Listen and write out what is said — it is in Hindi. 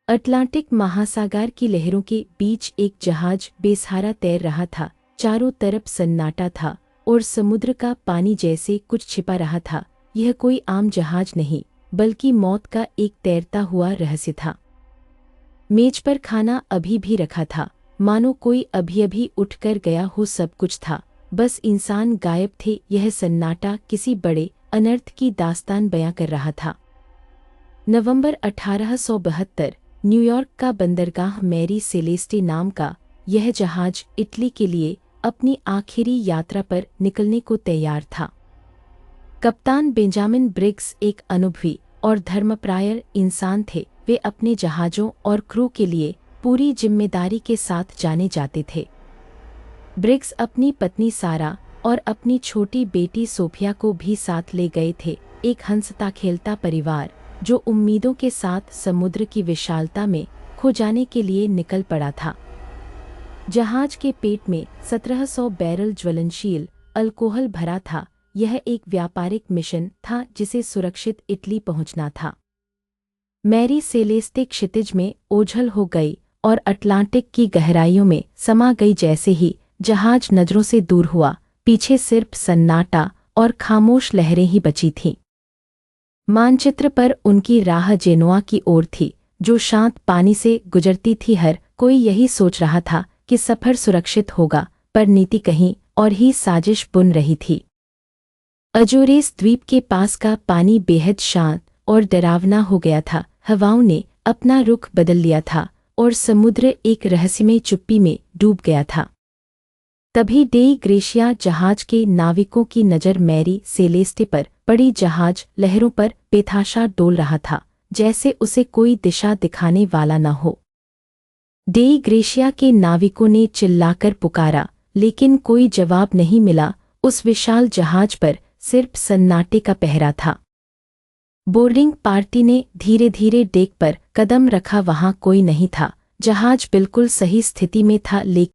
अटलांटिक महासागर की लहरों के बीच एक जहाज बेसहारा तैर रहा था। चारों तरफ सन्नाटा था और समुद्र का पानी जैसे कुछ छिपा रहा था। यह कोई आम जहाज नहीं, बल्कि मौत का एक तैरता हुआ रहस्य था। मेज पर खाना अभी भी रखा था, मानो कोई अभी-अभी उठकर गया हो। सब कुछ था, बस इंसान गायब थे। यह सन्नाटा किसी बड़े अनर्थ की दास्तान बयां कर रहा था। नवंबर 1872, न्यूयॉर्क का बंदरगाह मैरी सेलेस्टे नाम का यह जहाज इटली के लिए अपनी आखिरी यात्रा पर निकलने को तैयार था। कप्तान बेंजामिन ब्रिग्स एक अनुभवी और धर्मप्राय इंसान थे। वे अपने जहाज़ों और क्रू के लिए पूरी जिम्मेदारी के साथ जाने जाते थे। ब्रिग्स अपनी पत्नी सारा और अपनी छोटी बेटी सोफिया को भी साथ ले गए थे। एक हंसता खेलता परिवार जो उम्मीदों के साथ समुद्र की विशालता में खो जाने के लिए निकल पड़ा था। जहाज के पेट में 1700 बैरल ज्वलनशील अल्कोहल भरा था। यह एक व्यापारिक मिशन था जिसे सुरक्षित इटली पहुंचना था। मैरी सेलेस्टे क्षितिज में ओझल हो गई और अटलांटिक की गहराइयों में समा गई। जैसे ही जहाज नजरों से दूर हुआ, पीछे सिर्फ सन्नाटा और खामोश लहरें ही बची थीं। मानचित्र पर उनकी राह जेनोआ की ओर थी, जो शांत पानी से गुजरती थी। हर कोई यही सोच रहा था कि सफर सुरक्षित होगा, पर नीति कहीं और ही साजिश बुन रही थी। अजोरेस द्वीप के पास का पानी बेहद शांत और डरावना हो गया था। हवाओं ने अपना रुख बदल लिया था और समुद्र एक रहस्यमय चुप्पी में डूब गया था। तभी डेई ग्रेशिया जहाज के नाविकों की नज़र मैरी सेलेस्टे पर पड़ी। जहाज लहरों पर बेतहाशा डोल रहा था, जैसे उसे कोई दिशा दिखाने वाला न हो। डेई ग्रेशिया के नाविकों ने चिल्लाकर पुकारा, लेकिन कोई जवाब नहीं मिला। उस विशाल जहाज पर सिर्फ सन्नाटे का पहरा था। बोर्डिंग पार्टी ने धीरे धीरे डेक पर कदम रखा। वहां कोई नहीं था। जहाज बिल्कुल सही स्थिति में था, लेकिन